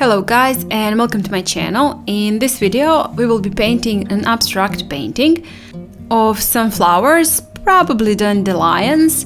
Hello guys and welcome to my channel. In this video we will be painting an abstract painting of some flowers, probably dandelions,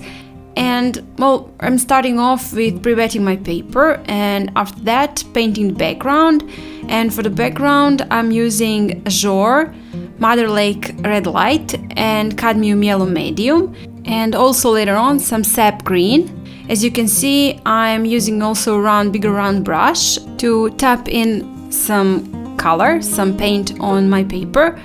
and well, I'm starting off with pre-wetting my paper and after that painting the background. And for the background I'm using Azure, Mother Lake Red Light and Cadmium Yellow Medium, and also later on some sap green. As you can see, I'm using also a bigger round brush to tap in some color, some paint on my paper,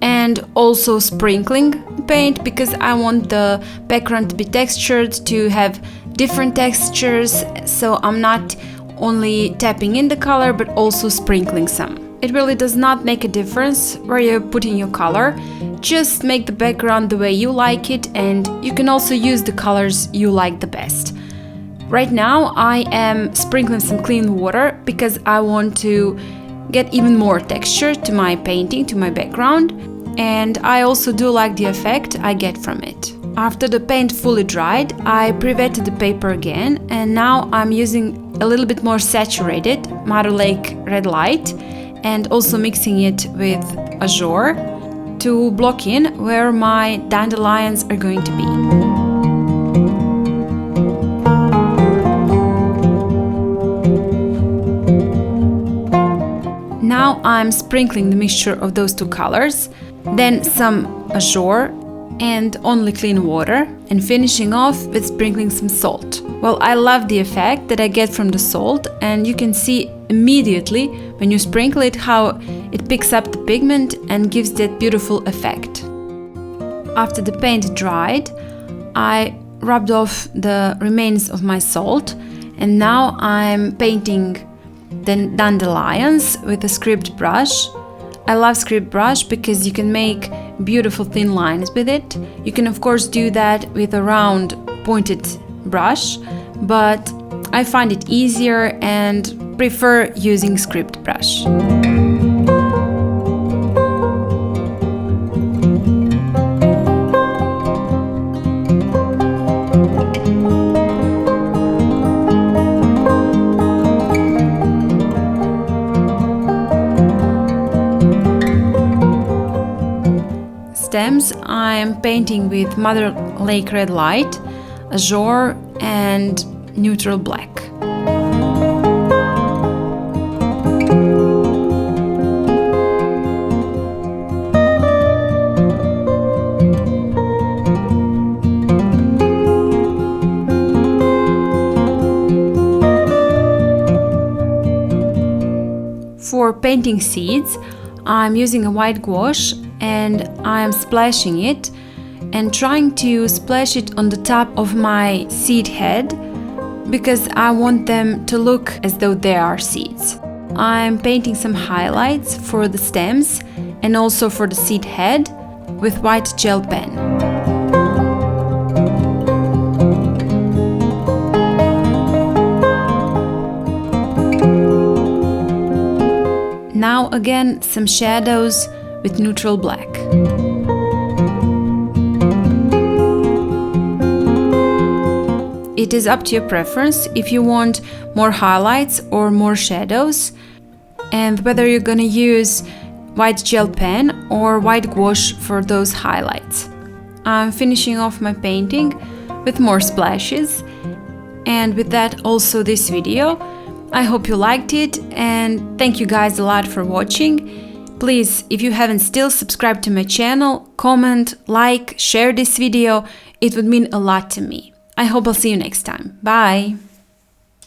and also sprinkling paint because I want the background to be textured, to have different textures, so I'm not only tapping in the color but also sprinkling some. It really does not make a difference where you're putting your color, just make the background the way you like it, and you can also use the colors you like the best. Right now I am sprinkling some clean water because I want to get even more texture to my painting, to my background, and I also do like the effect I get from it. After the paint fully dried, I pre-wetted the paper again, and now I'm using a little bit more saturated Mother Lake Red Light and also mixing it with Azure to block in where my dandelions are going to be. Now I'm sprinkling the mixture of those two colors, then some Azure and only clean water, and finishing off with sprinkling some salt. Well, I love the effect that I get from the salt, and you can see immediately when you sprinkle it how it picks up the pigment and gives that beautiful effect. After the paint dried, I rubbed off the remains of my salt, and now I'm painting the dandelions with a script brush. I love script brush because you can make beautiful thin lines with it. You can of course do that with a round pointed brush, but I find it easier and prefer using script brush. Stems I'm painting with Mother Lake Red Light, Azure and neutral black. For painting seeds, I'm using a white gouache and I'm splashing it and trying to splash it on the top of my seed head because I want them to look as though they are seeds. I'm painting some highlights for the stems and also for the seed head with white gel pen. Now again some shadows with neutral black. It is up to your preference if you want more highlights or more shadows, and whether you're gonna use white gel pen or white gouache for those highlights. I'm finishing off my painting with more splashes, and with that also this video. I hope you liked it, and thank you guys a lot for watching. Please, if you haven't still subscribed to my channel, comment, like, share this video. It would mean a lot to me. I hope I'll see you next time. Bye!